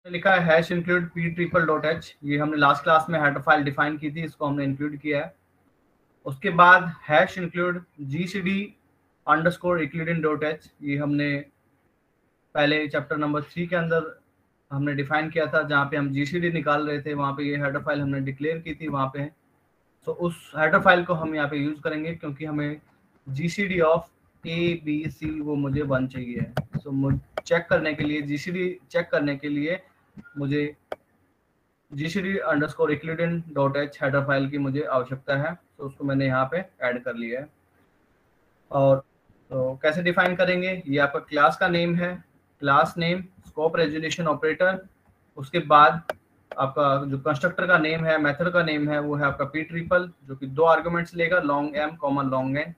लिखा है hash include P triple dot H, ये हमने लास्ट क्लास में हेडर फाइल डिफाइन की थी, इसको हमने इंक्लूड किया है। उसके बाद hash include GCD underscore Euclidean dot H, ये हमने पहले चैप्टर नंबर 3 के अंदर हमने डिफाइन किया था, जहाँ पे हम GCD निकाल रहे थे, वहाँ पे ये हेडर फाइल हमने डिक्लेयर की थी वहाँ पे। तो उस हेडर फाइल को हम यहाँ पे यूज करेंगे, क्योंकि हमें GCD ऑफ ABC वो मुझे 1 चाहिए है। सो चेक करने के लिए, GCD चेक करने के लिए मुझे GCD underscore Euclidean dot H header file की मुझे आवश्यकता है। तो उसको मैंने यहाँ पे ऐड कर लिया है। और तो कैसे डिफाइन करेंगे, ये आपका क्लास का नेम है, class name, scope resolution operator, उसके बाद आपका जो कंस्ट्रक्टर का नेम है, मेथड का नेम है, वो है आपका पी ट्रिपल, जो कि 2 आर्गुमेंट्स लेगा, long M comma long N.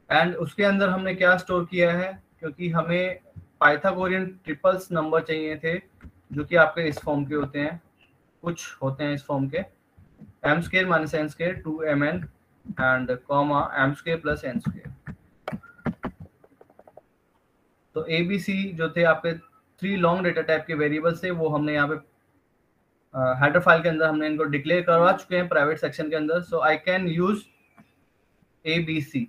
And उसके अंदर हमने क्या स्टोर किया है, क्योंकि हमें पाइथागोरियन ट्रिपल्स नंबर चाहिए थे, जो कि आपके इस फॉर्म के होते हैं, कुछ होते हैं इस फॉर्म के, M square minus N square 2mn and comma M square plus N square. तो ABC जो थे आपके 3 लॉन्ग डेटा टाइप के वेरिएबल्स थे, वो हमने यहाँ पे हेडर फाइल के अंदर हमने इनको डिक्लेयर करवा चुके हैं प्राइवेट सेक्शन के अंदर। सो आई कैन यूज ABC।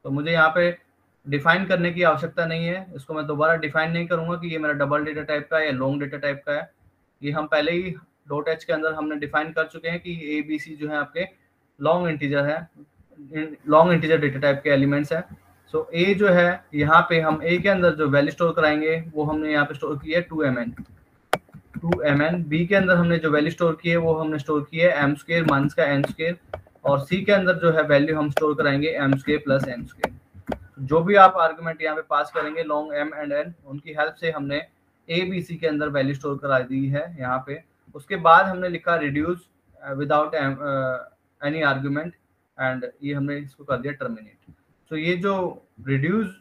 तो मुझे यहाँ पे डिफाइन करने की आवश्यकता नहीं है, इसको मैं दोबारा डिफाइन नहीं करूंगा कि ये मेरा डबल डेटा टाइप का है या लॉन्ग डेटा टाइप का है। ये हम पहले ही डॉट एच के अंदर हमने डिफाइन कर चुके हैं कि ABC जो है आपके लॉन्ग इंटीजर है, लॉन्ग इंटीजर डेटा टाइप के एलिमेंट्स है। सो A जो है, यहाँ पे हम A के अंदर जो वैल्यू स्टोर कराएंगे वो हमने यहाँ पे स्टोर की है 2mn। B के अंदर हमने जो वैल्यू स्टोर की है वो हमने स्टोर की है m स्क्वायर माइनस का n स्क्वायर, और C के अंदर जो है वैल्यू हम स्टोर कराएंगे m square plus n square. जो भी आप आर्गुमेंट यहाँ पे पास करेंगे लॉन्ग m एंड n, उनकी हेल्प से हमने ABC के अंदर वैल्यू स्टोर करा दी है यहाँ पे। उसके बाद हमने लिखा reduce without any argument, and ये हमने इसको कर दिया टर्मिनेट। तो ये जो रिड्यूस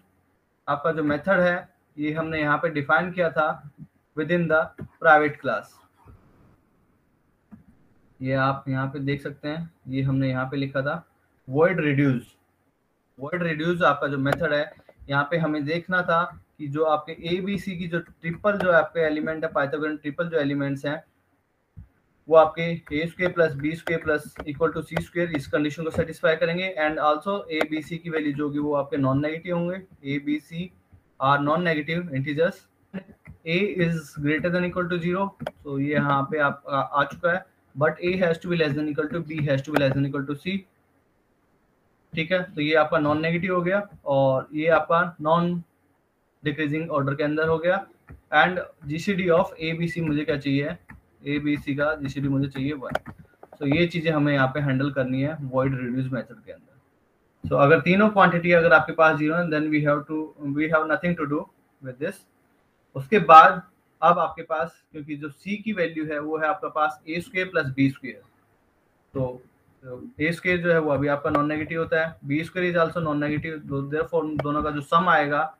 आपका जो मेथड है, ये हमने यहाँ पे डिफाइन किया था with in the private class. ये आप यहाँ पे देख सकते हैं, ये हमने यहाँ पे लिखा था void reduce। void reduce आपका जो मेथड है, यहाँ पे हमें देखना था कि जो आपके ABC की जो ट्रिपल जो आपके एलिमेंट है, पाइथागोरियन ट्रिपल जो एलिमेंट्स हैं, वो आपके a square plus b square plus equal to c square, इस कंडीशन को सेटिस्फाई करेंगे। एंड आल्सो ABC की वैल्यू जो होगी वो आपके नॉन नेगेटिव होंगे, ABC are non negative integers. a is greater than equal to 0, तो ये यहाँ पे आप आ चुका है, but a has to be less than equal to b has to be less than equal to c। ठीक है, तो ये आपका नॉन नेगेटिव हो गया, और ये आपका नॉन डिक्रीजिंग ऑर्डर के अंदर हो गया। एंड GCD ऑफ ABC मुझे क्या चाहिए, ABC का GCD मुझे चाहिए 1। तो ये चीजें हमें यहाँ पे हैंडल करनी है void reduce मेथड के अंदर। सो अगर तीनों क्वांटिटी अगर आपके पास 0 है, then we have nothing to do with this. उसके बाद अब आपके पास, क्योंकि जो C की वैल्यू है वो है आपके पास a square plus b square, तो a स्क्वायर जो है वो अभी आपका नॉन नेगेटिव होता है, b square is also known negative, therefore दोनों का जो सम आएगा,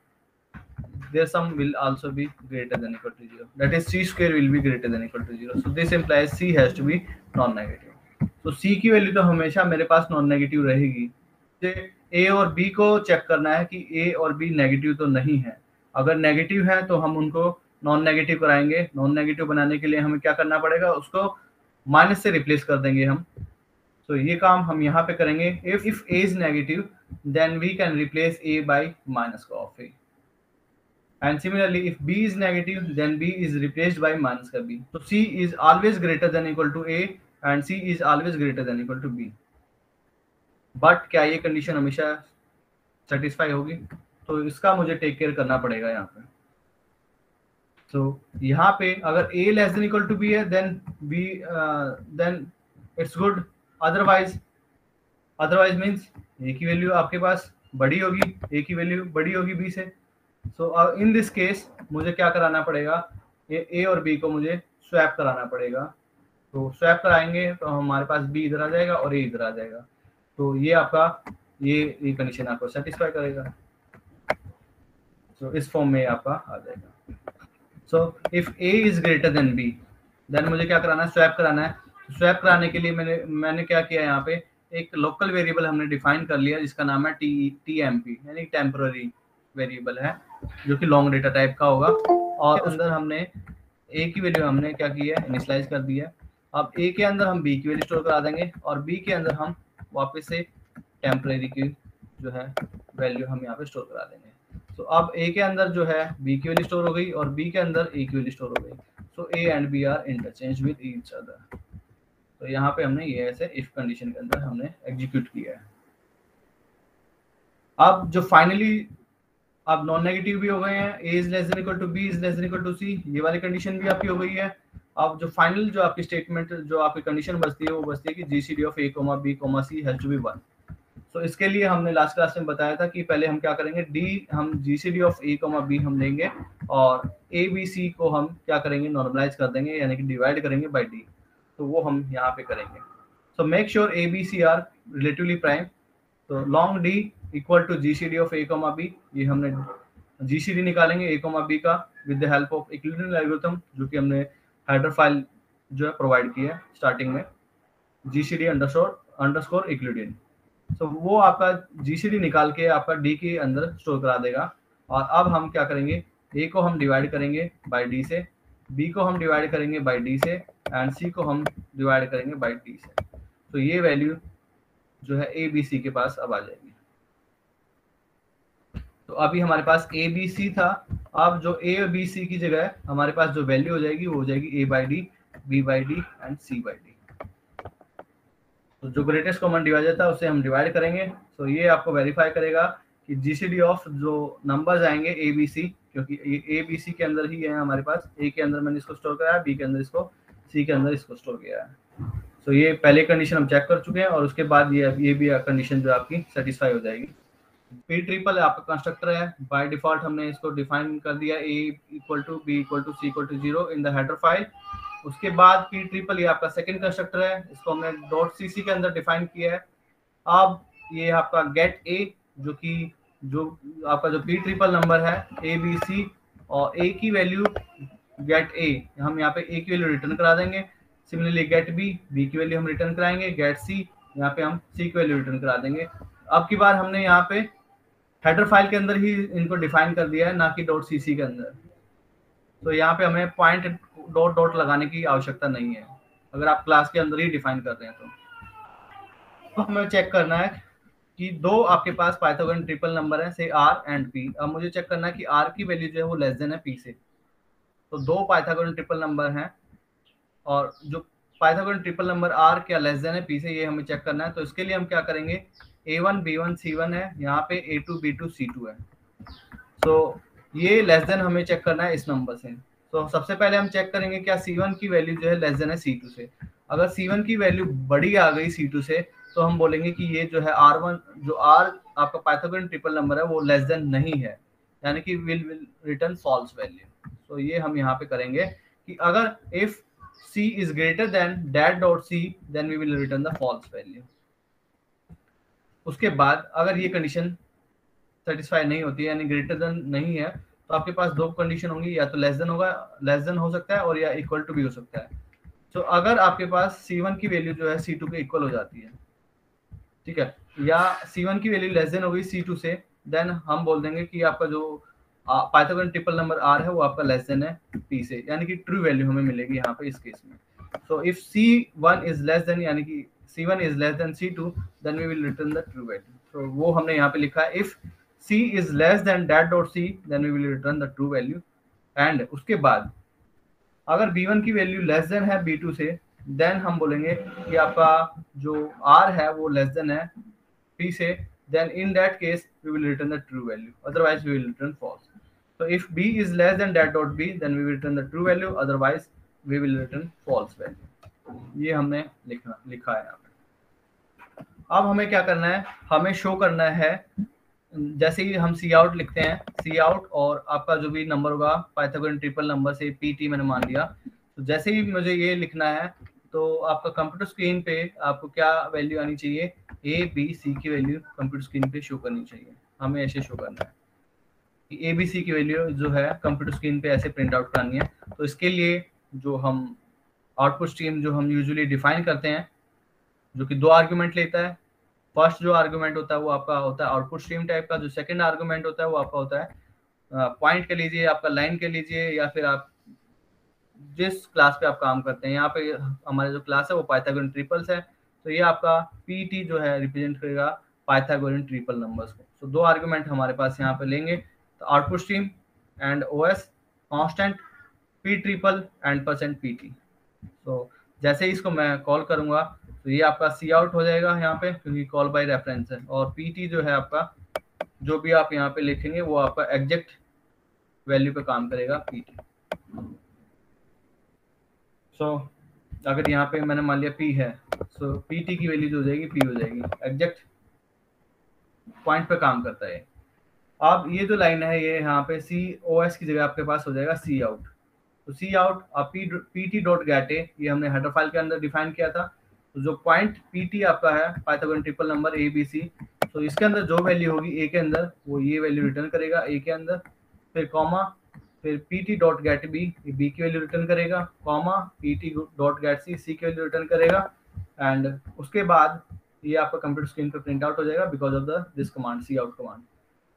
their sum will also be greater than equal to 0, that is c square will be greater than equal to 0। so this implies c has to be non negative। तो c की value तो हमेशा मेरे पास non negative रहेगी। a और b को check करना है कि a और b नेगेटिव तो नहीं है। अगर नेगेटिव है तो हम उनको नॉन नेगेटिव कराएंगे। नॉन नेगेटिव बनाने के लिए हमें क्या करना पड़ेगा, उसको माइनस से रिप्लेस कर देंगे हम। तो ये काम हम यहाँ पे करेंगे। if a is negative then we can replace a by minus of a, and similarly if b is negative then b is replaced by minus ka b। so c is always greater than equal to a and c is always greater than equal to b। But क्या ये condition हमेशा satisfy होगी, तो इसका मुझे take care करना पड़ेगा यहाँ पे। तो यहाँ पे अगर a less than equal to b है then it's good, otherwise means a की वैल्यू आपके पास बड़ी होगी, a की वैल्यू बड़ी होगी b से। सो इन दिस केस मुझे क्या कराना पड़ेगा, ए और बी को मुझे स्वैप कराना पड़ेगा। तो स्वैप कराएंगे तो हमारे पास बी इधर आ जाएगा और ए इधर आ जाएगा। तो ये आपका ये कंडीशन आपको सेटिस्फाई करेगा। तो इस फॉर्म में आपका आ जाएगा। So if A is greater than B then मुझे क्या कराना है, स्वैप कराना है। स्वैप कराने के लिए मैंने क्या किया, यहाँ पे एक लोकल वेरिएबल हमने डिफाइन कर लिया जिसका नाम है TMP, यानी टेम्पररी वेरिएबल है, जो कि लॉन्ग डेटा टाइप का होगा। और अंदर हमने ए की वैल्यू हमने क्या की है, इनिशियलाइज कर दी है। अब ए के अंदर हम बी की वैल्यू स्टोर करा देंगे और बी के अंदर हम वापस से टेम्परेरी की जो है वैल्यू हम यहाँ पे स्टोर करा देंगे। तो अब ए के अंदर जो है बी की वैल्यू स्टोर हो गई और बी के अंदर ए की वैल्यू स्टोर हो गई। So A and B are interchange with each other. तो यहाँ पे हमने ये ऐसे इफ कंडीशन के अंदर हमने एग्जीक्यूट किया है। अब जो फाइनली अब नॉन नेगेटिव भी हो गए हैं, A is less than equal to B is less than equal to C, ये वाली कंडीशन भी आपकी हो गई है। अब जो फाइनल जो आपकी स्टेटमेंट जो आपकी कंडीशन बचती है वो बचती है कि GCD of A comma B comma C has to be 1। तो इसके लिए हमने लास्ट क्लास में बताया था कि पहले हम क्या करेंगे, डी हम GCD of A comma B हम लेंगे और ए बी सी को हम क्या करेंगे, नॉर्मलाइज कर देंगे यानी कि डिवाइड करेंगे बाय डी। तो वो हम यहाँ पे करेंगे। So make sure A B C are relatively prime. तो long D equal to GCD of A comma B, ये हमने जीसीडी निकालेंगे ए कॉमा बी का with the help of Euclidean algorithm जो कि हमने हेडर फाइल जो है प्रोवाइड की है स्टार्टिंग में, जीसीडी अंडरस्कोर यूक्लिडियन। तो वो आपका जीसीडी निकाल के आपका डी के अंदर स्टोर करा देगा। और अब हम क्या करेंगे, ए को हम डिवाइड करेंगे बाय डी से, बी को हम डिवाइड करेंगे बाय डी से एंड सी को हम डिवाइड करेंगे बाय डी से। तो ये वैल्यू जो है ए बी सी के पास अब आ जाएगी। तो अभी हमारे पास ए बी सी था, अब जो ए बी सी की जगह हमारे पास जो वैल्यू हो जाएगी वो हो जाएगी A by D, B by D and C by D. तो जो ग्रेटेस्ट कॉमन डिवाइजर था उसे हम डिवाइड करेंगे। तो ये आपको वेरीफाई करेगा कि जीसीडी ऑफ जो नंबर्स आएंगे ए बी सी, क्योंकि ए बी सी के अंदर ही है हमारे पास, ए के अंदर मैंने इसको स्टोर कराया, बी के अंदर इसको, सी के अंदर इसको स्टोर किया है। तो ये पहले कंडीशन हम चेक कर चुके हैं और उसके बाद ये भी कंडीशन जो आपकी सेटिस्फाई हो जाएगी। पी ट्रिपल आपका कंस्ट्रक्टर है, बाय डिफॉल्ट हमने इसको डिफाइन कर दिया A equal to B equal to C equal to 0 in the header file. उसके बाद पी ट्रिपल ये आपका सेकंड कंस्ट्रक्टर है, इसको हमने डॉट सीसी के अंदर डिफाइन किया है। अब ये आपका गेट ए जो आपका जो पी ट्रिपल नंबर है ए बी सी और ए की वैल्यू गेट ए, हम यहाँ पे ए की वैल्यू रिटर्न करा देंगे। सिमिलरली गेट बी, बी की वैल्यू हम रिटर्न कराएंगे, गेट सी यहाँ पे हम सी की वैल्यू रिटर्न करा देंगे। अब की बार हमने यहाँ पे हेडर फाइल के अंदर ही इनको डिफाइन कर दिया है, ना कि डॉट सीसी के अंदर। तो यहाँ पे हमें पॉइंट डॉट डॉट लगाने की आवश्यकता नहीं है अगर आप क्लास के अंदर ही डिफाइन कर रहे हैं। तो हमें चेक करना है कि दो आपके पास पाइथागोरन ट्रिपल नंबर है, से आर एंड पी। अब मुझे चेक करना है कि आर की वैल्यू जो है वो लेस देन है पी से। तो दो पाइथागोरन ट्रिपल नंबर हैं और जो पाइथागोरन ट्रिपल नंबर आर क्या लेस देन है पी से, ये हमें चेक करना है। तो इसके लिए हम क्या करेंगे, A1 B1 C1 है, यहाँ पे A2 B2 C2 है। तो ये लेस देन हमें चेक करना है इस नंबर से। तो सबसे पहले हम चेक करेंगे क्या C1 की वैल्यू जो है लेस देन है C2 से। अगर C1 की वैल्यू बड़ी आ गई C2 से तो हम बोलेंगे कि ये जो है R1 जो R आपका पाइथागोरन ट्रिपल नंबर है वो लेस देन नहीं है, यानी कि विल रिटर्न फॉल्स वैल्यू। तो ये हम यहाँ पे करेंगे कि अगर if C is greater than dat.c then we will return the false value। उसके बाद अगर ये कंडीशन सेटिस्फाई नहीं होती है यानी ग्रेटर देन नहीं है, तो आपके पास दो कंडीशन होंगी, या तो लेस देन होगा, लेस देन हो सकता है, और या इक्वल टू भी हो सकता है। तो अगर आपके पास C1 की वैल्यू जो है C2 के इक्वल हो जाती है, ठीक है, या C1 की वैल्यू लेस देन हो गई C2 से, देन हम बोल देंगे कि आपका जो पाइथागोरन ट्रिपल नंबर R है वो आपका लेस देन है P से, यानी कि ट्रू वैल्यू हमें मिलेगी यहाँ पे इस केस में। So if C1 is less then यानी कि C1 is less than C2 then we will return the true value। तो वो हमने यहाँ पे लिखा है if C is less than dat.c then we will return the true value। And उसके बाद अगर B1 की वैल्यू लेस देन है B2 से, देन हम बोलेंगे कि आपका जो R है वो लेस देन है P से, then in that case we will return the true value, otherwise we will return false। So if B is less than dat.b then we will return the true value, otherwise we will return false value। ये हमने लिखा है यहाँ पे। अब हमें क्या करना है, हमें शो करना है, जैसे ही हम सी आउट लिखते हैं, सी आउट और आपका जो भी नंबर होगा पाइथागोरन ट्रिपल नंबर से पीटी मैंने मान लिया, तो जैसे ही मुझे ये लिखना है तो आपका कंप्यूटर स्क्रीन पे आपको क्या वैल्यू आनी चाहिए, ए बी सी की वैल्यू कंप्यूटर स्क्रीन पे शो करनी चाहिए। हमें ऐसे शो करना है कि ए बी सी की वैल्यू जो है कंप्यूटर स्क्रीन पे ऐसे प्रिंट आउट करनी है। तो इसके लिए जो हम आउटपुट स्ट्रीम जो हम यूजुअली डिफाइन करते हैं, जो कि दो आर्गुमेंट लेता है। फर्स्ट जो आर्गुमेंट होता है वो आपका होता है आउटपुट स्ट्रीम टाइप का, जो सेकंड आर्गुमेंट होता है वो आपका होता है पॉइंट के लीजिए, आपका लाइन के लीजिए, या फिर आप जिस क्लास पे आप काम करते हैं। यहाँ पे हमारे जो क्लास है वो पाइथागोरन ट्रिपल्स है, तो ये आपका पीटी जो है रिप्रेजेंट करेगा पाइथागोरन ट्रिपल नंबर्स को। तो दो आर्गुमेंट हमारे पास यहाँ पे लेंगे, तो output stream and OS constant P triple and percent PT. तो जैसे ही इसको मैं कॉल करूंगा तो ये आपका सी आउट हो जाएगा यहाँ पे, क्योंकि कॉल बाय रेफरेंस है, और पीटी जो है आपका जो भी आप यहाँ पे लिखेंगे वो आपका एग्जैक्ट वैल्यू पे काम करेगा पीटी। सो अगर यहाँ पे मैंने मान लिया पी है, सो पीटी की वैल्यू जो हो जाएगी पी हो जाएगी, एग्जैक्ट पॉइंट पे काम करता है। अब ये जो लाइन है ये यहाँ पे सी ओ एस की जगह आपके पास हो जाएगा सी आउट। तो सी आउट अब पी टी डॉट गेट ए, ये हमने हेडर फाइल के अंदर डिफाइन किया था। तो जो पॉइंट पी टी आपका है Pythagorean triple number A B C, तो इसके अंदर जो वैल्यू होगी ए के अंदर वो ये वैल्यू रिटर्न करेगा ए के अंदर, फिर कॉमा, फिर P T dot get B, B की वैल्यू रिटर्न करेगा, comma P T dot get C, C की वैल्यू रिटर्न करेगा। एंड उसके बाद ये आपका कंप्यूटर स्क्रीन पर प्रिंट आउट हो जाएगा because of the this command C out command,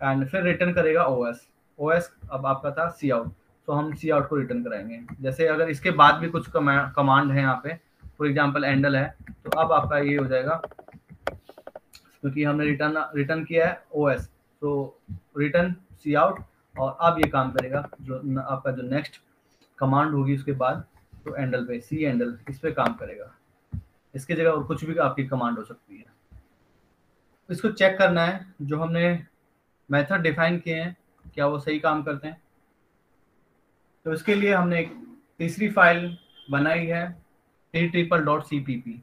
and फिर रिटर्न करेगा ओएस। ओएस अब आपका था सी आउट, तो हम सी आउट को रिटर्न कराएंगे। जैसे अगर इसके बाद भी कुछ कमांड है यहाँ पे, फॉर एग्जांपल एंडल है, तो अब आपका ये हो जाएगा, क्योंकि हमने रिटर्न किया है ओएस, तो रिटर्न सी आउट, और अब ये काम करेगा जो आपका जो नेक्स्ट कमांड होगी उसके बाद, तो एंडल पे सी एंडल इस पे काम करेगा। इसकी जगह और कुछ भी आपकी कमांड हो सकती है। इसको चेक करना है जो हमने मेथड डिफाइन किए हैं क्या वो सही काम करते हैं। तो इसके लिए हमने एक तीसरी फाइल बनाई है p-triple.cpp।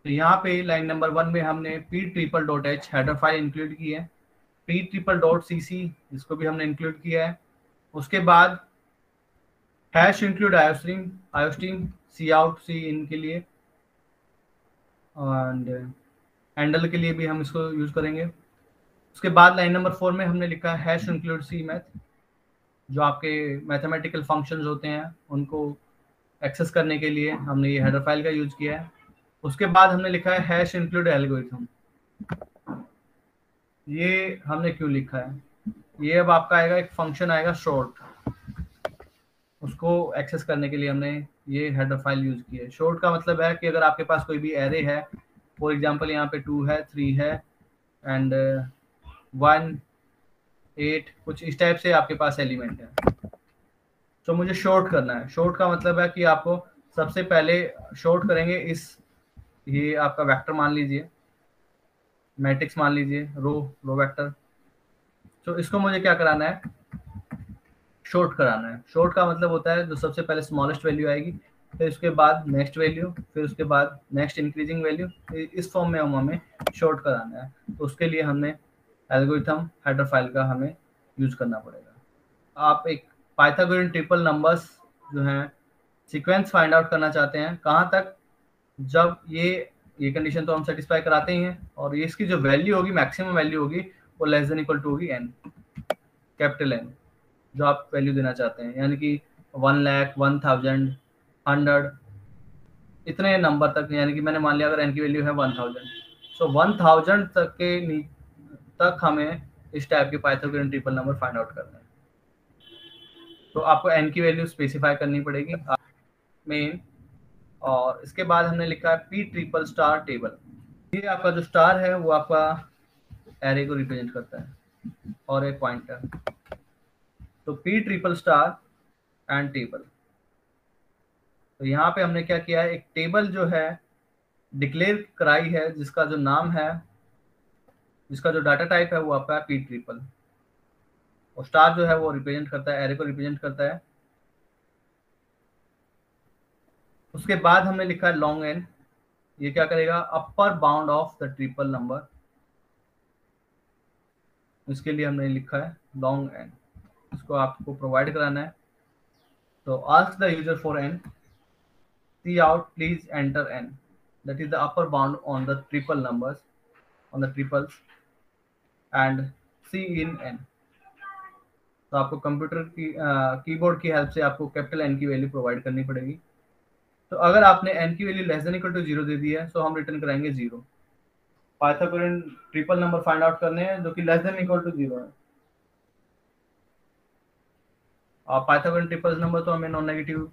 तो यहाँ पे लाइन नंबर 1 में हमने p-triple.h हेडर फाइल इंक्लूड की है, p-triple.cc जिसको भी हमने इंक्लूड किया है। उसके बाद हैश इंक्लूड आयोस्ट्रीम सी आउट सी इन के लिए, एंड हैंडल के लिए भी हम इसको यूज करेंगे। उसके बाद लाइन नंबर 4 में हमने लिखा है हैश इंक्लूड सी मैथ, जो आपके मैथमेटिकल फंक्शंस होते हैं उनको एक्सेस करने के लिए हमने ये हेडर फाइल का यूज किया है। उसके बाद हमने लिखा है हैश इंक्लूड एल्गोरिथम। ये हमने क्यों लिखा है, ये अब आपका आएगा एक फंक्शन आएगा शॉर्ट, उसको एक्सेस करने के लिए हमने ये हेडर फाइल यूज की है। शॉर्ट का मतलब है कि अगर आपके पास कोई भी एरे है, फॉर एग्जांपल यहाँ पे 2 है 3 है एंड 1 8 कुछ इस टाइप से आपके पास एलिमेंट है, तो मुझे शॉर्ट करना है। शॉर्ट का मतलब है कि आपको सबसे पहले शॉर्ट करेंगे इस, ये आपका वेक्टर मान लीजिए, मैट्रिक्स मान लीजिए, रो वेक्टर, तो इसको मुझे क्या कराना है, शॉर्ट कराना है। शॉर्ट का मतलब होता है जो सबसे पहले स्मॉलेस्ट वैल्यू आएगी, फिर उसके बाद नेक्स्ट वैल्यू, फिर उसके बाद नेक्स्ट इंक्रीजिंग वैल्यू, इस फॉर्म में हमें शॉर्ट कराना है। तो उसके लिए हमने एल्गोरिथम हेडर फाइल का हमें यूज करना पड़ेगा। आप एक पाइथागोरन ट्रिपल नंबर्स जो हैं सीक्वेंस फाइंड आउट करना चाहते हैं, कहाँ तक, जब ये कंडीशन तो हम सेटिस्फाई कराते ही हैं, और ये इसकी जो वैल्यू होगी मैक्सिमम वैल्यू होगी वो लेस देन इक्वल टू होगी एन, कैपिटल एन, जो आप वैल्यू देना चाहते हैं, यानी कि 1 लाख 1000 100 इतने नंबर तक, यानी कि मैंने मान लिया अगर एन की वैल्यू है 1000, सो 1000 तक के तक हमें इस टाइप के Pythagorean triple number find out करना है। तो आपको एन की वैल्यू स्पेसिफाई करनी पड़ेगी मेन, और इसके बाद हमने लिखा है पी ट्रिपल स्टार टेबल। ये आपका जो स्टार है वो आपका एरे को रिप्रेजेंट करता है और एक पॉइंटर। तो P triple star and table, तो यहाँ पे हमने क्या किया है, एक टेबल जो है डिक्लेयर कराई है जिसका जो नाम है, जिसका जो डाटा टाइप है वो आपका है पी ट्रिपल, और स्टार जो है वो रिप्रेजेंट करता है, एरे को रिप्रेजेंट करता है। उसके बाद हमने लिखा है लॉन्ग एन, ये क्या करेगा, अपर bound of the triple number, इसके लिए हमने लिखा है लॉन्ग एन, इसको आपको प्रोवाइड कराना है। तो ask the user for N, cout please enter N, that is the upper bound on the triple numbers, on the triples, and C in n। तो आपको कंप्यूटर की कीबोर्ड की help से आपको कैपिटल एन की value provide करनी पड़ेगी। तो अगर आपने एन की value less than equal to 0 दे दी है तो हम रिटर्न कराएंगे 0। Pythagorean triple number find out करने हैं जो कि लेस देन इक्वल टू 0 है। पाइथागोरन ट्रिपल नंबर तो हमें नॉन नेगेटिव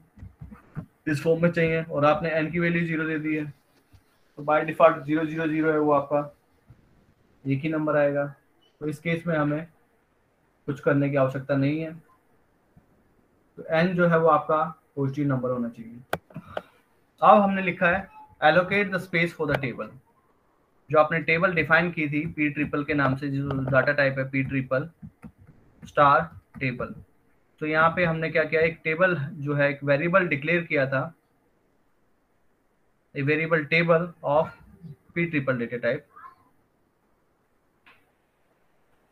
इस फॉर्म में चाहिए, और आपने n की वैल्यू 0 दे दी है, तो बाय डिफॉल्ट 0 0 0 है, वो आपका एक ही नंबर आएगा। तो इस केस में हमें कुछ करने की आवश्यकता नहीं है, तो n जो है वो आपका पॉजिटिव नंबर होना चाहिए। अब हमने लिखा है allocate the space for the table. जो आपने टेबल डिफाइन की थी पी ट्रिपल के नाम से, जो डाटा टाइप है पी ट्रिपल स्टार टेबल, तो यहाँ पे हमने क्या किया, एक टेबल जो है एक वेरिएबल डिक्लेयर किया था, a variable table of P triple data type.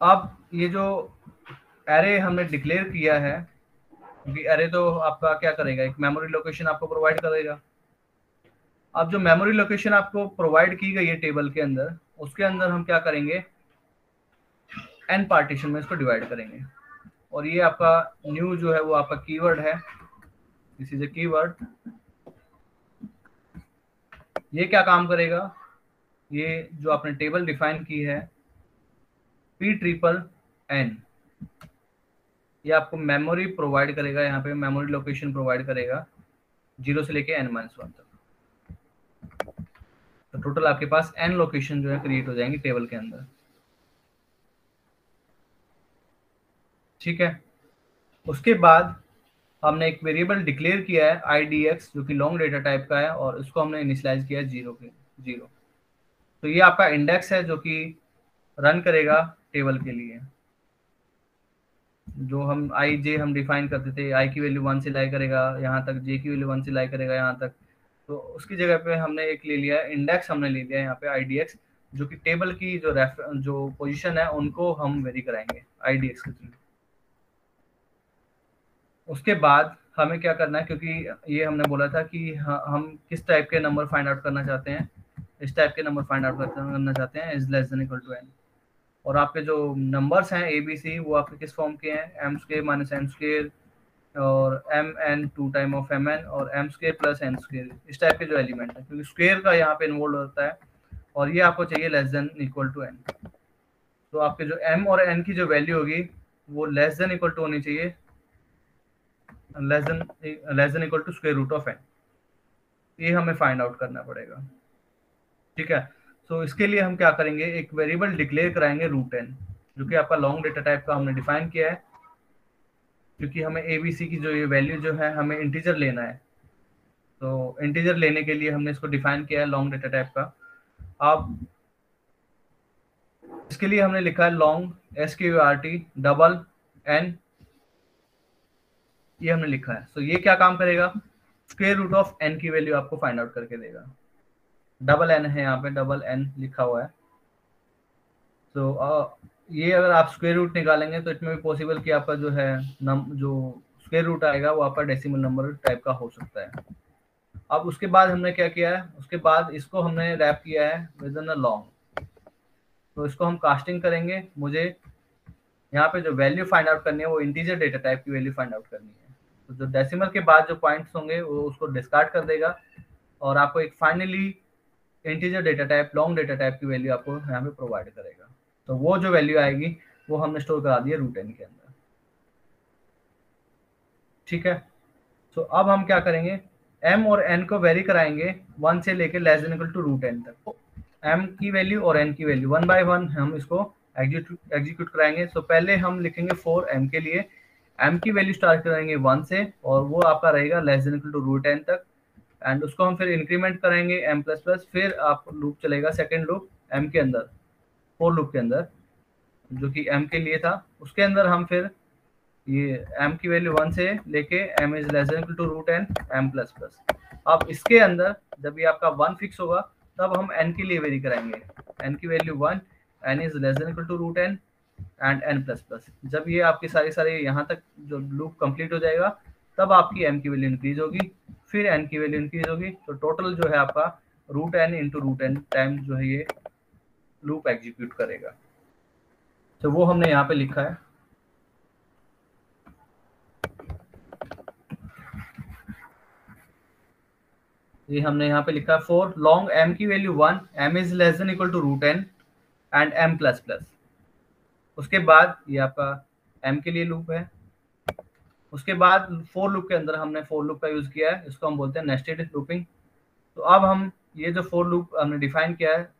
अब ये जो एरे हमने डिक्लेयर किया है, क्योंकि एरे तो आपका क्या करेगा, एक मेमोरी लोकेशन आपको प्रोवाइड करेगा। अब जो मेमोरी लोकेशन आपको प्रोवाइड की गई है टेबल के अंदर, उसके अंदर हम क्या करेंगे, एन पार्टीशन में इसको डिवाइड करेंगे। और ये आपका न्यू जो है वो आपका कीवर्ड है, दिस इज ए कीवर्ड। ये क्या काम करेगा, ये जो आपने टेबल डिफाइन की है पी ट्रिपल एन, ये आपको मेमोरी प्रोवाइड करेगा, यहाँ पे मेमोरी लोकेशन प्रोवाइड करेगा 0 से लेके n-1 तक। तो टोटल आपके पास n लोकेशन जो है क्रिएट हो जाएंगी टेबल के अंदर। ठीक है, उसके बाद हमने एक वेरिएबल डिक्लेयर किया है idx, जो कि लॉन्ग डेटा टाइप का है, और इसको हमने इनिशियलाइज किया है 0। तो ये आपका इंडेक्स है जो कि रन करेगा टेबल के लिए। जो हम आई जे हम डिफाइन करते थे, आई की वैल्यू 1 से लाई करेगा यहाँ तक, जे की वैल्यू 1 से लाई करेगा यहाँ तक, तो उसकी जगह पे हमने एक ले लिया इंडेक्स, हमने ले लिया यहाँ पे idx, जो कि टेबल की जो पोजीशन है उनको हम वेरी कराएंगे idx के थ्रू। उसके बाद हमें क्या करना है, क्योंकि ये हमने बोला था कि हम किस टाइप के नंबर फाइंड आउट करना चाहते हैं, इस टाइप के नंबर फाइंड आउट करना चाहते हैं is less than equal to n। और आपके जो नंबर्स हैं ए बी सी, वो आपके किस फॉर्म के हैं, M square minus N square और M N two time of M N और M square plus N square, इस टाइप के जो एलिमेंट है, क्योंकि स्क्वायर का यहाँ पे इन्वॉल्व होता है, और ये आपको चाहिए less than equal to N. तो आपके जो एम और एन की जो वैल्यू होगी वो लेस देन इक्वल टू होनी चाहिए, less than equal to square root of N. ये हमें फाइंड आउट करना पड़ेगा। ठीक है, तो इसके लिए हम क्या करेंगे, एक वेरिएबल डिक्लेयर कराएंगे रूट एन, जो कि आपका लॉन्ग डेटा टाइप का हमने डिफाइन किया है, क्योंकि हमें एबीसी की जो ये वैल्यू जो है हमें इंटीजर लेना है। तो इंटीजर लेने के लिए हमने इसको डिफाइन किया है लॉन्ग डेटा टाइप का। अब इसके लिए हमने लिखा है लॉन्ग SQRT डबल एन, ये हमने लिखा है। तो ये क्या काम करेगा, स्क्वायर रूट ऑफ एन की वैल्यू आपको फाइंड आउट करके देगा। डबल एन है यहाँ पे, डबल एन लिखा हुआ है। तो ये अगर आप स्क्वायर रूट निकालेंगे तो इसमें भी पॉसिबल कि आपका जो है जो स्क्वायर रूट आएगा वो आपका डेसिमल नंबर टाइप का हो सकता है। अब उसके बाद हमने क्या किया है, उसके बाद इसको हमने रैप किया है विद इन अ लॉन्ग। तो इसको हम कास्टिंग करेंगे, मुझे यहाँ पे जो वैल्यू फाइंड आउट करनी है वो इंटीजर डेटा टाइप की वैल्यू फाइंड आउट करनी है। तो जो डेसिमल के बाद जो पॉइंट्स होंगे वो उसको डिस्कार्ड कर देगा, और आपको एक finally integer data type long data type की वैल्यू आपको यहाँ पे प्रोवाइड करेगा। तो वो जो वैल्यू आएगी वो हमने स्टोर करा दी है रूट एन के अंदर। ठीक है, तो अब हम क्या करेंगे, m और n को वेरी कराएंगे 1 से लेकर less than equal to root N तक। तो m की वैल्यू और n की वैल्यू 1 बाय 1 हम इसको एग्जीक्यूट कराएंगे। तो पहले हम लिखेंगे फॉर m के लिए, m की वैल्यू स्टार्ट कराएंगे 1 से, और वो आपका रहेगा less than equal to root N तक, एंड उसको हम फिर इंक्रीमेंट करेंगे m प्लस प्लस, फिर आप लूप चलेगा सेकेंड लूप m के अंदर, फोर लूप के अंदर, जो कि m के लिए था। उसके अंदर हम फिर ये m की वैल्यू 1 से लेके m is less than equal to root N m plus plus. अब इसके अंदर जब ये आपका 1 फिक्स होगा तब हम n के लिए वेरी कराएंगे, n की value 1, n is less than equal to root N and n plus plus. जब ये आपके सारे यहाँ तक जो लूप कंप्लीट हो जाएगा तब आपकी m की वैल्यू इंक्रीज होगी, फिर n की वैल्यू इंक्रीज होगी। तो टोटल जो है आपका root N into root N time जो है ये लूप एग्जीक्यूट करेगा। तो वो हमने यहाँ पे लिखा है। ये हमने यहाँ पे लिखा फॉर लॉन्ग m की value 1, m is less than equal to root N and m plus plus. उसके बाद ये आपका m के लिए लूप है, उसके बाद फोर लूप के अंदर हमने फोर लूप का यूज किया है, इसको हम बोलते हैं नेस्टेड लूपिंग। तो अब हम ये जो फोर लूप हमने डिफाइन किया है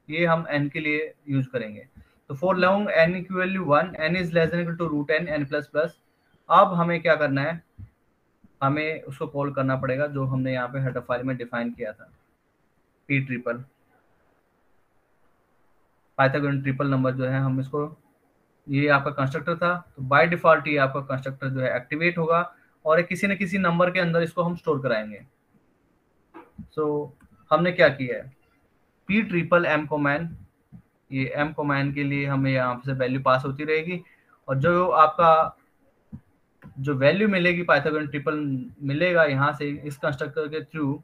ये हम n के लिए यूज करेंगे। तो for long n equal 1, n is less than equal to root n, n plus plus. अब हमें क्या करना है, हमें उसको कॉल करना पड़ेगा जो हमने यहाँ पे हेडर फाइल में डिफाइन किया था, P triple Pythagorean triple number जो है हम इसको, ये आपका कंस्ट्रक्टर था, तो बाय डिफॉल्ट ये आपका कंस्ट्रक्टर जो है एक्टिवेट होगा और किसी न किसी नंबर के अंदर इसको हम स्टोर कराएंगे। सो हमने क्या किया है, पी ट्रिपल एम कोमैन, ये एम कोमैन के लिए हमें यहाँ से वैल्यू पास होती रहेगी और जो आपका जो वैल्यू मिलेगी पाइथागोरन ट्रिपल मिलेगा यहाँ से इस कंस्ट्रक्टर के थ्रू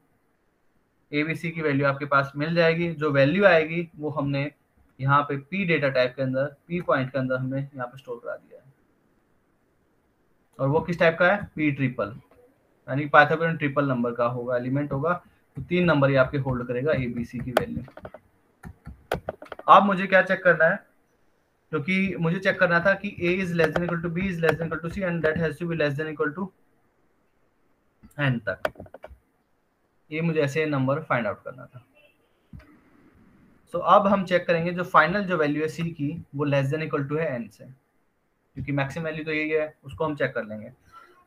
एबीसी की वैल्यू आपके पास मिल जाएगी। जो वैल्यू आएगी वो हमने यहाँ पे पी डेटा टाइप के अंदर, पी पॉइंट के अंदर हमने यहाँ पे स्टोर करा दिया है और वो किस टाइप का है, पी ट्रिपल, यानी पाइथागोरन ट्रिपल नंबर का होगा, एलिमेंट होगा। तो 3 नंबर ये आपके होल्ड करेगा एबीसी की वैल्यू। अब मुझे क्या चेक करना है, क्योंकि मुझे चेक करना था कि a is less than equal to b is less than equal to c and that has to be less than equal to n तक। ये मुझे ऐसे नंबर फाइंड आउट करना था। सो अब हम चेक करेंगे जो फाइनल जो वैल्यू है c की वो लेस देन इक्वल टू है n से, क्योंकि मैक्सिमम वैल्यू तो यही है, उसको हम चेक कर लेंगे।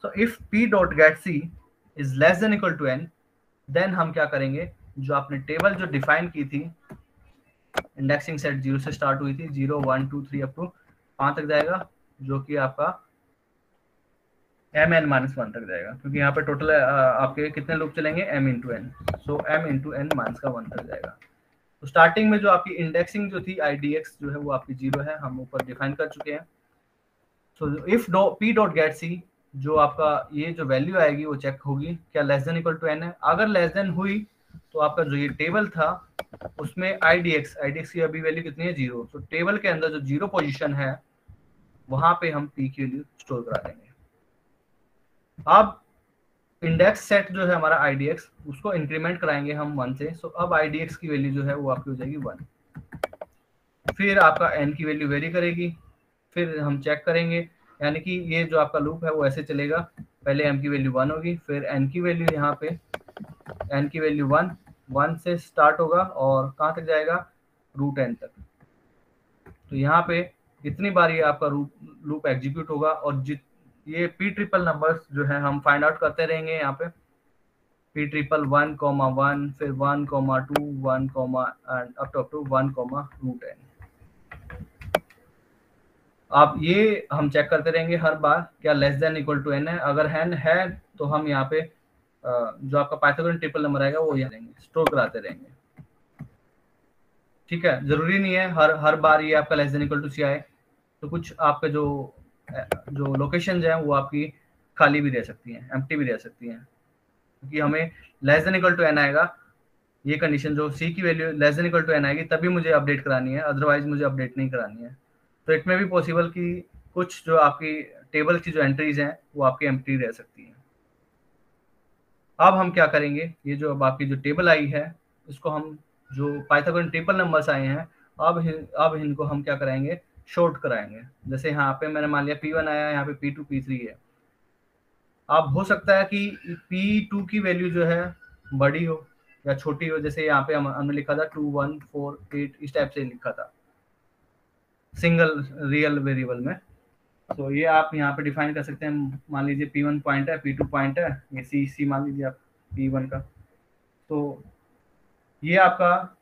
So if p dot get c is less than equal to n, then हम क्या करेंगे, जो आपने टेबल जो डिफाइन की थी, इंडेक्सिंग सेट 0 से स्टार्ट हुई थी, 0 1 2 3 अप टू 5 तक जाएगा, जो कि आपका mn-1 तक जाएगा, क्योंकि यहाँ पे टोटल आपके कितने लूप चलेंगे, m इंटू एन। सो m इंटू एन माइनस का 1 तक जाएगा। तो स्टार्टिंग में जो आपकी इंडेक्सिंग जो थी idx जो है वो आपकी 0 है, हम ऊपर डिफाइन कर चुके हैं। सो if p dot get c, जो आपका ये जो वैल्यू आएगी वो चेक होगी क्या less than equal to n है। अगर लेस देन हुई तो आपका जो ये टेबल था उसमें idx की अभी वैल्यू कितनी है, 0। तो टेबल के अंदर जो 0 पोजीशन है वहां पे हम p की वैल्यू स्टोर करा देंगे। अब इंडेक्स सेट जो है हमारा idx, उसको इंक्रीमेंट कराएंगे हम 1 से। सो अब idx की वैल्यू जो है वो आपकी हो जाएगी 1। फिर आपका n की वैल्यू वेरी करेगी, फिर हम चेक करेंगे, यानी कि ये जो आपका लूप है वो ऐसे चलेगा, पहले m की वैल्यू 1 होगी, फिर n की वैल्यू यहाँ पे n की वैल्यू 1 से स्टार्ट होगा और कहाँ तक जाएगा, रूट n तक। तो यहाँ पे इतनी बार ये आपका लूप एग्जीक्यूट होगा और ये पी ट्रिपल नंबर्स जो है हम फाइंड आउट करते रहेंगे। यहाँ पे पी ट्रिपल 1,1, फिर 1,2, 1, end up to 1, root n। आप ये हम चेक करते रहेंगे हर बार क्या less than equal to n है। अगर n है तो हम यहाँ पे जो आपका पाइथागोरन ट्रिपल नंबर आएगा वो यहाँ देंगे, स्टोर कराते रहेंगे। ठीक है, जरूरी नहीं है हर बार ये आपका लेस देन इक्वल टू सी आए। तो कुछ आपके जो लोकेशन है वो आपकी खाली भी रह सकती हैं, एम्प्टी भी रह सकती हैं, क्योंकि हमें less than equal to n आएगा, ये कंडीशन जो c की value less than equal to n आएगी तभी मुझे अपडेट करानी है, अदरवाइज मुझे अपडेट नहीं करानी है। तो इट में भी पॉसिबल कि कुछ जो आपकी टेबल की जो एंट्रीज हैं वो आपकी एम्प्टी रह सकती हैं। अब हम क्या करेंगे, ये जो अब आपकी जो टेबल आई है इसको हम जो पाइथागोरन ट्रिपल नंबर्स आए हैं अब इनको हम क्या कराएंगे, शॉर्ट कराएंगे। जैसे यहाँ पे मैंने मान लिया P1 आया, यहाँ पे P2 P3 है। अब हो सकता है कि P2 की वैल्यू जो है बड़ी हो या छोटी हो, जैसे यहाँ पे हमने लिखा था 2 1 4 8 इस टाइप से लिखा था सिंगल रियल वेरिएबल में। तो ये आप यहाँ पे डिफाइन कर सकते हैं, मान लीजिए P1 पॉइंट है, P2 पॉइंट है, ये C मान लीजिए आप P1 का। तो ये आपका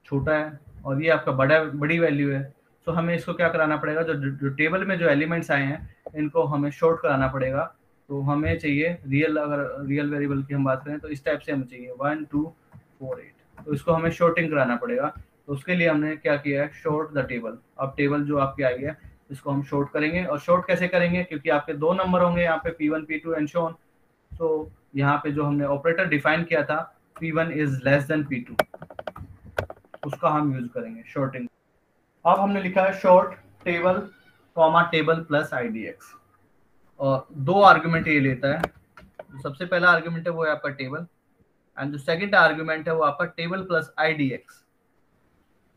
छोटा है और ये आपका बड़ी वैल्यू है। तो हमें इसको क्या कराना पड़ेगा, जो टेबल में जो एलिमेंट्स आए हैं इनको हमें शॉर्ट कराना पड़ेगा। तो हमें चाहिए अगर रियल वेरिएबल की हम बात करें तो इस टाइप से हमें चाहिए 1 2 4 8, तो इसको हमें शॉर्टिंग कराना पड़ेगा। तो उसके लिए हमने क्या किया है, शॉर्ट द टेबल। अब टेबल जो आपकी आई है इसको हम शॉर्ट करेंगे, और शॉर्ट कैसे करेंगे, क्योंकि आपके 2 नंबर होंगे यहाँ पे P1 P2 and so on. तो यहाँ पे जो हमने ऑपरेटर डिफाइन किया था P1 is less then P2, उसका हम यूज करेंगे शॉर्टिंग। अब हमने लिखा है short table comma table plus idx, और 2 आर्गुमेंट ये लेता है। तो सबसे पहला आर्गुमेंट है वो है आपका टेबल, एंड जो सेकंड आर्गुमेंट है वो आपका टेबल प्लस idx।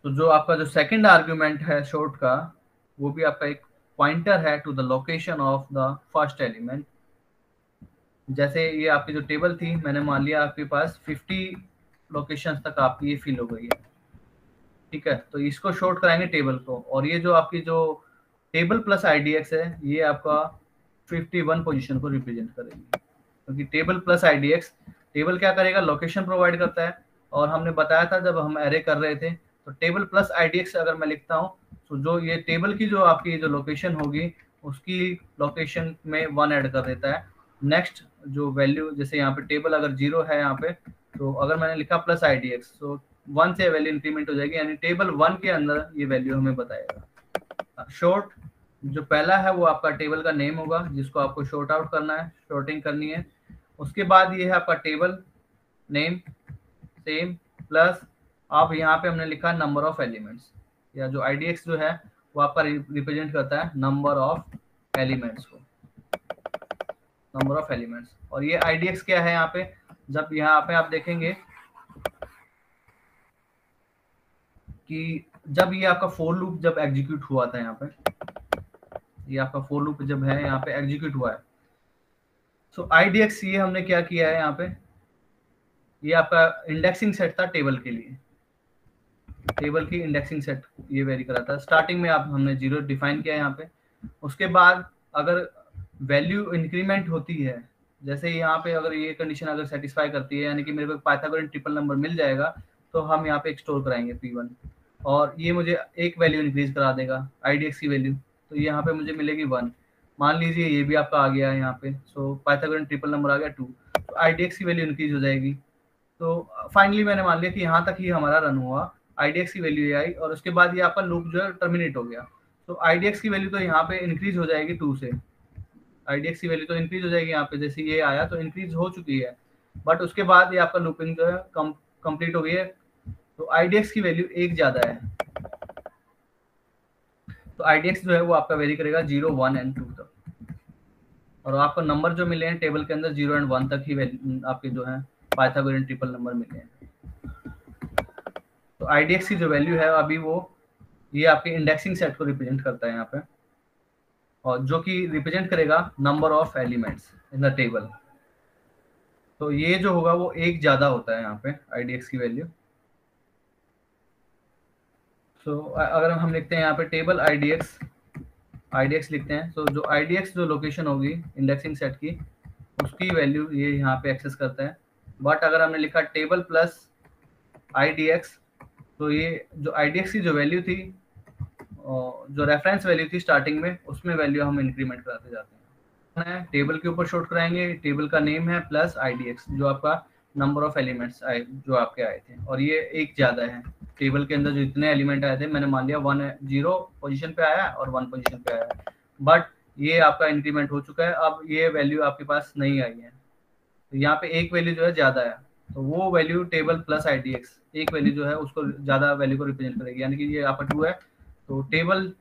तो जो आपका जो सेकंड आर्गुमेंट है शॉर्ट का वो भी आपका एक पॉइंटर है to the location of the first element. जैसे ये आपकी जो टेबल थी, मैंने मान लिया आपके पास 50 लोकेशंस तक आपकी ये फिल हो गई है, ठीक है। तो इसको शॉर्ट कराएंगे टेबल को, और ये जो आपकी जो टेबल प्लस आईडीएक्स है ये आपका 51 पोजीशन को रिप्रेजेंट करेगी, क्योंकि टेबल प्लस आईडीएक्स, टेबल क्या करेगा, लोकेशन प्रोवाइड करता है। और हमने बताया था जब हम एरे कर रहे थे, तो टेबल प्लस आईडीएक्स अगर मैं लिखता हूँ तो जो ये टेबल की जो आपकी जो लोकेशन होगी उसकी लोकेशन में 1 ऐड कर देता है। नेक्स्ट जो वैल्यू, जैसे यहाँ पे टेबल अगर 0 है यहाँ पे, तो अगर मैंने लिखा प्लस आईडीएक्स तो 1 से वैल्यू इंक्रीमेंट हो जाएगी, यानी टेबल 1 के अंदर ये वैल्यू हमें बताएगा। शॉर्ट जो पहला है वो आपका टेबल का नेम होगा, जिसको आपको शॉर्ट आउट करना है, शॉर्टिंग करनी है। उसके बाद ये है आपका टेबल नेम सेम प्लस, आप यहाँ पे हमने लिखा नंबर ऑफ एलिमेंट्स, या जो आईडीएक्स जो है वो आपका रिप्रेजेंट करता है नंबर ऑफ एलिमेंट्स को, नंबर ऑफ एलिमेंट्स। और ये आईडीएक्स क्या है यहाँ पे, जब यहाँ पे आप देखेंगे कि जब ये आपका फोर लूप जब एग्जीक्यूट हुआ था, यहाँ पे ये आपका फोर लूप जब है यहाँ पे एग्जीक्यूट हुआ है, तो आईडीएक्स ये हमने क्या किया है यहाँ पे, ये आपका इंडेक्सिंग सेट था टेबल के लिए, टेबल की इंडेक्सिंग सेट ये वेरी करा था। स्टार्टिंग में आप हमने 0 डिफाइन किया यहाँ पे। उसके बाद अगर वैल्यू इंक्रीमेंट होती है, जैसे यहाँ पे अगर ये कंडीशन अगर सेटिस्फाई करती है, यानी कि मेरे को पाइथागोरन ट्रिपल नंबर मिल जाएगा, तो हम यहाँ पे एक स्टोर कराएंगे P1, और ये मुझे एक वैल्यू इंक्रीज करा देगा आईडीएक्स की वैल्यू, तो यहाँ पे मुझे मिलेगी 1। मान लीजिए ये भी आपका आ गया है यहाँ पे, सो पाइथागोरन ट्रिपल नंबर आ गया 2, तो आईडीएक्स की वैल्यू इंक्रीज हो जाएगी। तो फाइनली मैंने मान लिया कि यहाँ तक ही हमारा रन हुआ, आईडीएक्स की वैल्यू आई, और उसके बाद ये आपका लूप जो है टर्मिनेट हो गया। तो आईडीएक्स की वैल्यू तो यहाँ पे इंक्रीज हो जाएगी 2 से, आईडीएक्स की वैल्यू तो इंक्रीज हो जाएगी यहाँ पे, जैसे ये आया तो इंक्रीज हो चुकी है, बट उसके बाद ये आपका लूपिंग जो है कंप्लीट हो गई है, तो आईडीएक्स की वैल्यू 1 ज्यादा है, तो आईडीएक्स जो है वो आपका वेरी करेगा 0, 1 एंड 2 तक, और आपको नंबर जो मिले हैं टेबल के अंदर 0 एंड 1 तक ही आपके जो है पाइथागोरन ट्रिपल नंबर मिले हैं। तो आईडीएक्स की जो वैल्यू है अभी वो ये आपके इंडेक्सिंग सेट को रिप्रेजेंट करता है यहाँ पे, और जो कि रिप्रेजेंट करेगा number of elements in the table. तो ये जो होगा वो 1 ज्यादा होता है यहाँ पे आईडीएक्स की वैल्यू। तो अगर हम लिखते हैं यहाँ पे टेबल आईडीएक्स लिखते हैं, तो जो आईडीएक्स जो लोकेशन होगी इंडेक्सिंग सेट की, उसकी वैल्यू ये यहाँ पे एक्सेस करता है। बट अगर हमने लिखा टेबल प्लस आईडीएक्स, तो ये जो आईडीएक्स की जो वैल्यू थी, जो रेफरेंस वैल्यू थी स्टार्टिंग में, उसमें वैल्यू हम इंक्रीमेंट कराते जाते हैं। टेबल के ऊपर शॉर्ट कराएंगे, टेबल का नेम है प्लस आईडीएक्स, जो आपका नंबर ऑफ एलिमेंट्स आए जो आपके आए थे, और ये 1 ज्यादा है। टेबल के अंदर जो इतने एलिमेंट आए थे, मैंने मान लिया 0 पोजीशन पे आया और 1 पोजीशन पे आया, बट ये आपका इंक्रीमेंट हो चुका है, अब ये वैल्यू आपके पास नहीं आई है, तो यहाँ पे एक वैल्यू जो है ज्यादा है, तो वो वैल्यू टेबल प्लस आईडीएक्स एक वैल्यू जो है उसको ज्यादा वैल्यू को रिप्रेजेंट करेगी, यानी कि ये आपका 2 है, तो टेबल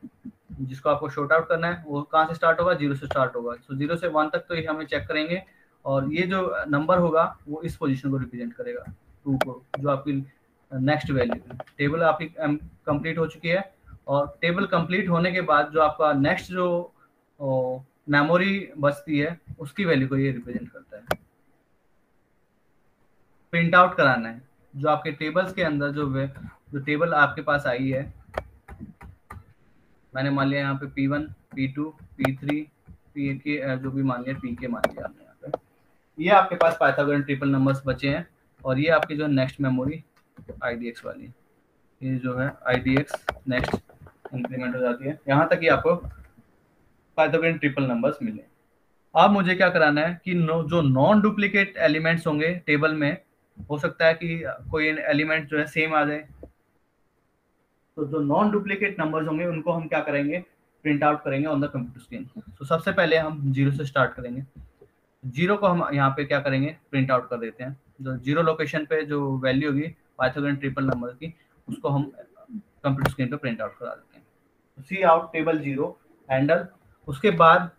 जिसको आपको शॉर्ट आउट करना है वो कहाँ से स्टार्ट होगा, 0 से स्टार्ट होगा। सो 0 से 1 तक तो ये हमें चेक करेंगे, और ये जो नंबर होगा वो इस पोजीशन को रिप्रेजेंट करेगा 2 को, जो आपकी नेक्स्ट वैल्यू। टेबल आपकी कंप्लीट हो चुकी है, और टेबल कंप्लीट होने के बाद जो आपका नेक्स्ट जो मेमोरी बचती है उसकी वैल्यू को ये रिप्रेजेंट करता है। प्रिंट आउट कराना है जो आपके टेबल्स के अंदर जो टेबल आपके पास आई है, मैंने मान लिया यहाँ पे P1, P2, P3, P जो भी मान लिया, P के मान लिया आपने यहाँ पे। ये आपके पास पाइथागोरन ट्रिपल नंबर्स बचे हैं, और ये आपकी जो नेक्स्ट मेमोरी आईडीएक्स वाली, ये जो है आईडीएक्स नेक्स्ट इंक्रीमेंट हो जाती है, यहाँ तक ही आपको पाइथागोरन ट्रिपल नंबर्स मिले। अब मुझे क्या कराना है कि जो नॉन डुप्लीकेट एलिमेंट्स होंगे टेबल में, हो सकता है कि कोई एलिमेंट जो है सेम आ जाए, तो जो नॉन डुप्लीकेट नंबर्स होंगे उनको हम क्या करेंगे, प्रिंट आउट करेंगे ऑन द कंप्यूटर स्क्रीन। तो सबसे पहले हम 0 से स्टार्ट करेंगे, 0 को हम यहाँ पे क्या करेंगे, प्रिंट आउट कर देते हैं। जो 0 लोकेशन पे जो वैल्यू होगी पाइथागोरन ट्रिपल नंबर की, उसको हम कंप्यूटर स्क्रीन पे प्रिंट आउट करा देते हैं। सी आउट टेबल 0 हैंडल। उसके बाद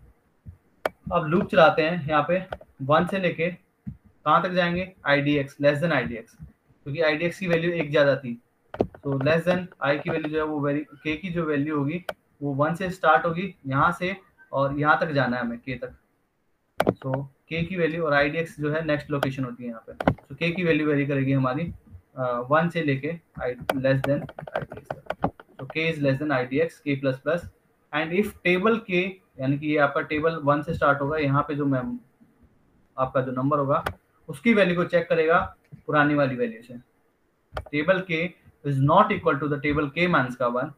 अब लूप चलाते हैं, यहाँ पे 1 से लेके कहाँ तक जाएंगे, आईडीएक्स लेस देन आईडीएक्स, क्योंकि आईडीएक्स की वैल्यू 1 ज्यादा थी, तो लेस देन आई की वैल्यू जो है वो के की जो वैल्यू होगी वो 1 से स्टार्ट होगी यहाँ से, और यहाँ तक जाना है हमें k तक। सो k की वैल्यू और idx जो है नेक्स्ट लोकेशन होती है यहाँ पे। सो k की वैल्यू वेरी करेगी हमारी 1 से लेके लेस देन idx तक। सो k is less then idx k plus plus, and if table k, यानी कि ये आपका टेबल 1 से स्टार्ट होगा, यहाँ पे जो मैम आपका जो नंबर होगा उसकी वैल्यू को चेक करेगा पुरानी वाली वैल्यू से। Table k is not equal to the table k minus का 1,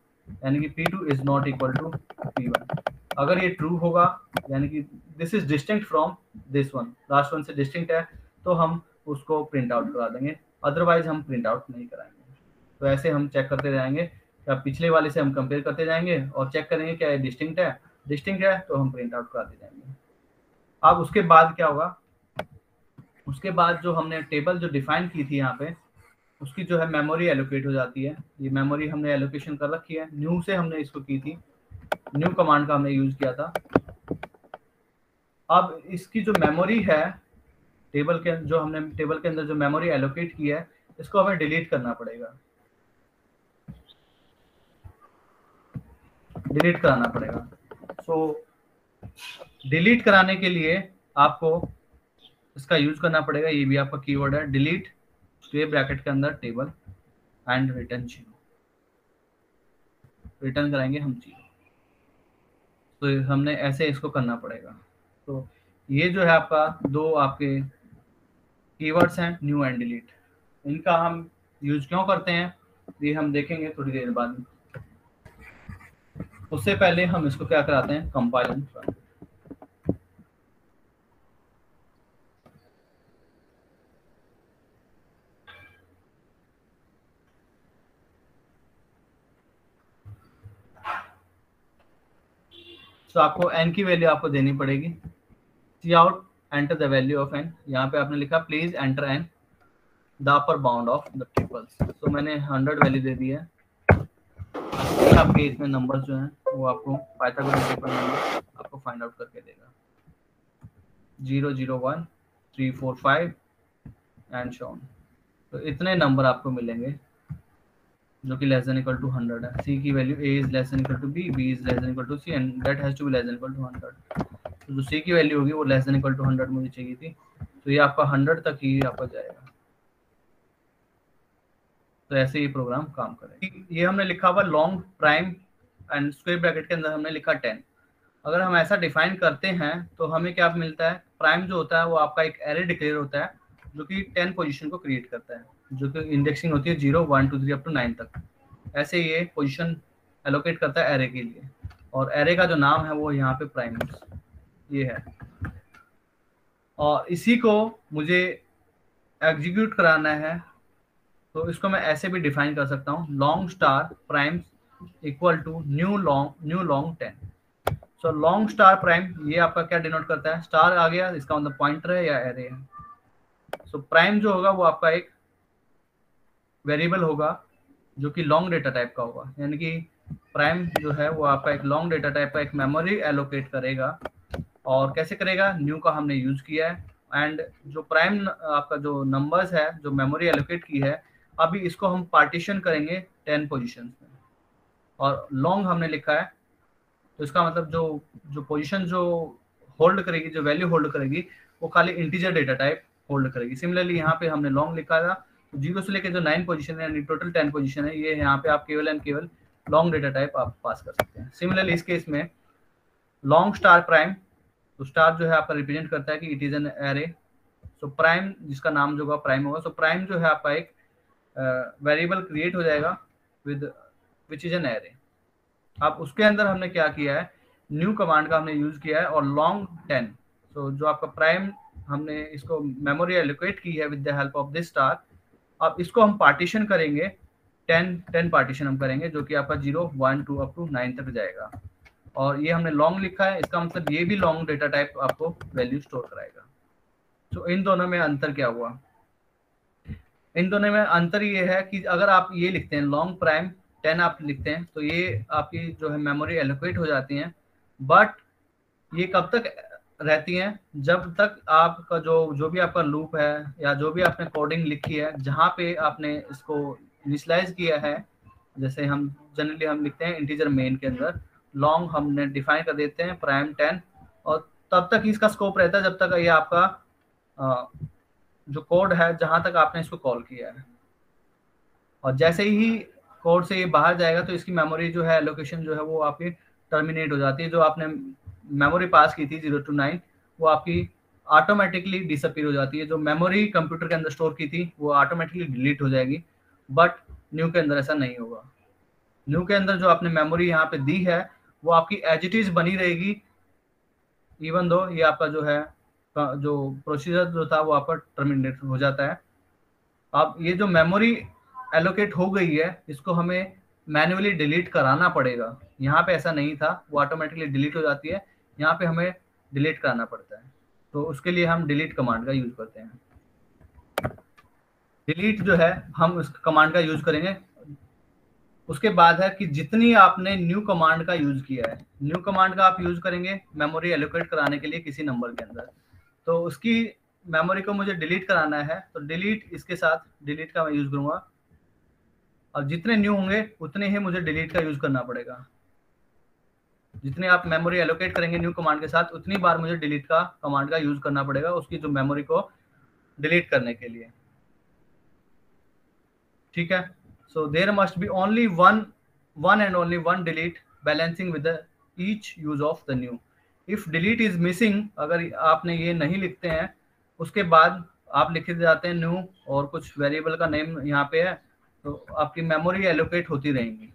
यानी कि p2 is not equal to p1। अगर ये ट्रू होगा, यानी कि this is distinct from this one, last one से डिस्टिंक्ट है, तो हम उसको प्रिंट आउट करा देंगे, अदरवाइज हम प्रिंट आउट नहीं कराएंगे। तो ऐसे हम चेक करते जाएंगे, क्या पिछले वाले से हम कंपेयर करते जाएंगे और चेक करेंगे क्या ये डिस्टिंक्ट है तो हम प्रिंट आउट कराते जाएंगे। अब उसके बाद क्या होगा, उसके बाद जो हमने टेबल जो डिफाइन की थी यहाँ पे, उसकी जो है मेमोरी एलोकेट हो जाती है। ये मेमोरी हमने एलोकेशन कर रखी है, न्यू से हमने इसको की थी, न्यू कमांड का हमने यूज किया था। अब इसकी जो मेमोरी है टेबल के, जो हमने टेबल के अंदर जो मेमोरी एलोकेट की है, इसको हमें डिलीट करना पड़ेगा, डिलीट कराना पड़ेगा। सो डिलीट कराने के लिए आपको इसका यूज करना पड़ेगा, ये भी आपका कीवर्ड है डिलीट, स्क्वेयर ब्रैकेट के अंदर टेबल एंड रिटर्न 0, रिटर्न कराएंगे हम 0। तो हमने ऐसे इसको करना पड़ेगा। तो ये जो है आपका दो आपके कीवर्ड्स हैं, न्यू एंड डिलीट। इनका हम यूज क्यों करते हैं ये हम देखेंगे थोड़ी देर बाद में। उससे पहले हम इसको क्या कराते हैं, कंपाइल एंड रन। तो आपको n की वैल्यू आपको देनी पड़ेगी, C out enter the value of n। यहाँ पे आपने लिखा please enter n the upper bound of the triples. तो मैंने 100 वैल्यू दे दी है। आपके इसमें नंबर्स जो हैं वो आपको पाइथागोरस ट्रिपल नंबर आपको फाइंड आउट करके देगा, 0 0 1 3 4 5 एंड सो ऑन। तो इतने नंबर आपको मिलेंगे जो कि लेस देन इक्वल टू 100 है। c की value a is less than equal to b, b is less than equal to c and that has to be less than equal to 100। तो जो c की value होगी वो less than equal to 100 मुझे चाहिए थी, तो ये आपका 100 तक ही आपका जाएगा। तो ऐसे ये प्रोग्राम काम करेगा। ये हमने लिखा हुआ long prime and square bracket के अंदर हमने लिखा 10। अगर हम ऐसा डिफाइन करते हैं तो हमें क्या मिलता है, प्राइम जो होता है वो आपका एक एरे डिक्लेयर होता है जो कि 10 पोजीशन को क्रिएट करता है, जो कि इंडेक्सिंग होती है 0 1 2 3 अप टू 9 तक। ऐसे ये पोजीशन एलोकेट करता है एरे के लिए, और एरे का जो नाम है वो यहाँ पे प्राइम ये है। और इसी को मुझे एग्जीक्यूट कराना है, तो इसको मैं ऐसे भी डिफाइन कर सकता हूँ, long star prime equal to new long 10। So long star prime ये आपका क्या डिनोट करता है, स्टार आ गया, इसका मतलब पॉइंटर है या एरे है। सो प्राइम जो होगा वो आपका एक वेरिएबल होगा जो कि लॉन्ग डेटा टाइप का होगा, यानी कि प्राइम जो है वो आपका एक लॉन्ग डेटा टाइप का एक मेमोरी एलोकेट करेगा। और कैसे करेगा, न्यू का हमने यूज किया है, एंड जो प्राइम आपका जो नंबर्स है जो मेमोरी एलोकेट की है, अभी इसको हम पार्टीशन करेंगे 10 पोजीशंस में, और लॉन्ग हमने लिखा है, तो इसका मतलब जो पोजीशन जो होल्ड करेगी, जो वैल्यू होल्ड करेगी, वो खाली इंटीजर डेटा टाइप होल्ड करेगी। सिमिलरली यहाँ पे हमने लॉन्ग लिखा था, तो 0 से लेकर जो 9 पोजीशन है, टोटल 10 पोजीशन है, ये यहाँ पे आप केवल एंड केवल लॉन्ग डेटा टाइप आप पास कर सकते हैं। सिमिलरली इस केस में लॉन्ग स्टार प्राइम, तो स्टार जो है आपका रिप्रेजेंट करता है कि it is an array. So prime जिसका नाम जो होगा प्राइम होगा, सो प्राइम जो है आपका एक वेरिएबल क्रिएट हो जाएगा with which is an array. अब उसके अंदर हमने क्या किया है, न्यू कमांड का हमने यूज किया है, और लॉन्ग 10। सो जो आपका प्राइम हमने इसको मेमोरी एलोकेट की है with the help of this star. अब इसको हम पार्टीशन करेंगे, 10 पार्टीशन हम करेंगे, जो कि आपका 0 1 2 अप टू 9 तक जाएगा। और ये हमने लॉन्ग लिखा है, इसका मतलब ये भी लॉन्ग डेटा टाइप आपको वैल्यू स्टोर कराएगा। तो इन दोनों में अंतर क्या हुआ, इन दोनों में अंतर ये है कि अगर आप ये लिखते हैं लॉन्ग प्राइम 10 आप लिखते हैं, तो ये आपकी जो है मेमोरी एलोकेट हो जाती हैं, बट ये कब तक रहती हैं, जब तक आपका जो भी आपका लूप है या जो भी आपने कोडिंग लिखी है, जहाँ पे आपने इसको इनिशियलाइज किया है, जैसे हम जनरली हम लिखते हैं इंटीजर मेन के अंदर, लॉन्ग हमने डिफाइन कर देते हैं प्राइम 10, और तब तक इसका स्कोप रहता है जब तक ये आपका जो कोड है जहां तक आपने इसको कॉल किया है, और जैसे ही कोड से ये बाहर जाएगा तो इसकी मेमोरी जो है एलोकेशन जो है वो आपकी टर्मिनेट हो जाती है। जो आपने मेमोरी पास की थी 0 to 9 वो आपकी ऑटोमेटिकली डिसअपीयर हो जाती है। जो मेमोरी कंप्यूटर के अंदर स्टोर की थी वो ऑटोमेटिकली डिलीट हो जाएगी, बट न्यू के अंदर ऐसा नहीं होगा। न्यू के अंदर जो आपने मेमोरी यहाँ पे दी है वो आपकी एज इट इज बनी रहेगी, इवन दो ये आपका जो है जो प्रोसीजर जो था वो आपका टर्मिनेट हो जाता है। अब ये जो मेमोरी एलोकेट हो गई है इसको हमें मैन्युअली डिलीट कराना पड़ेगा। यहाँ पे ऐसा नहीं था, वो ऑटोमेटिकली डिलीट हो जाती है, यहाँ पे हमें डिलीट कराना पड़ता है। तो उसके लिए हम डिलीट कमांड का यूज करते हैं। डिलीट जो है हम उस कमांड का यूज करेंगे। उसके बाद है कि जितनी आपने न्यू कमांड का यूज किया है, न्यू कमांड का आप यूज करेंगे मेमोरी एलोकेट कराने के लिए किसी नंबर के अंदर, तो उसकी मेमोरी को मुझे डिलीट कराना है तो डिलीट इसके साथ डिलीट का मैं यूज करूंगा। और जितने न्यू होंगे उतने ही मुझे डिलीट का यूज करना पड़ेगा। जितने आप मेमोरी एलोकेट करेंगे न्यू कमांड के साथ उतनी बार मुझे डिलीट का कमांड का यूज करना पड़ेगा उसकी जो मेमोरी को डिलीट करने के लिए। ठीक है, so there must be only one and only one delete balancing with each use of the new. If delete is missing, अगर आपने ये नहीं लिखते हैं उसके बाद आप लिख जाते हैं न्यू और कुछ वेरिएबल का नेम यहाँ पे है, तो आपकी मेमोरी एलोकेट होती रहेंगी।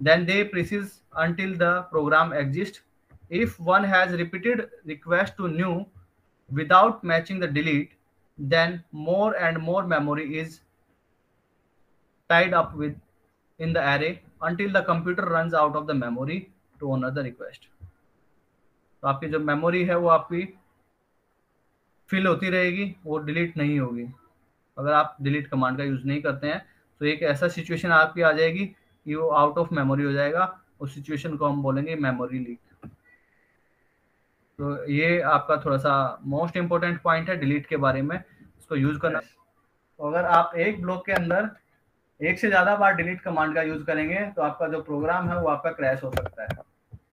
Then they persist until the program exists. If one has repeated request to new without matching the delete, then more and more memory is tied up with in the array until the computer runs out of the memory to another request. तो आपकी जो memory है वो आपकी fill होती रहेगी, वो delete नहीं होगी। अगर आप डिलीट कमांड का यूज नहीं करते हैं तो एक ऐसा सिचुएशन आपकी आ जाएगी कि वो आउट ऑफ मेमोरी हो जाएगा। उस सिचुएशन को हम बोलेंगे मेमोरी लीक। तो ये आपका थोड़ा सा मोस्ट इंपॉर्टेंट पॉइंट है डिलीट के बारे में, इसको यूज करना। तो अगर आप एक ब्लॉक के अंदर एक से ज्यादा बार डिलीट कमांड का यूज करेंगे तो आपका जो प्रोग्राम है वो आपका क्रैश हो सकता है।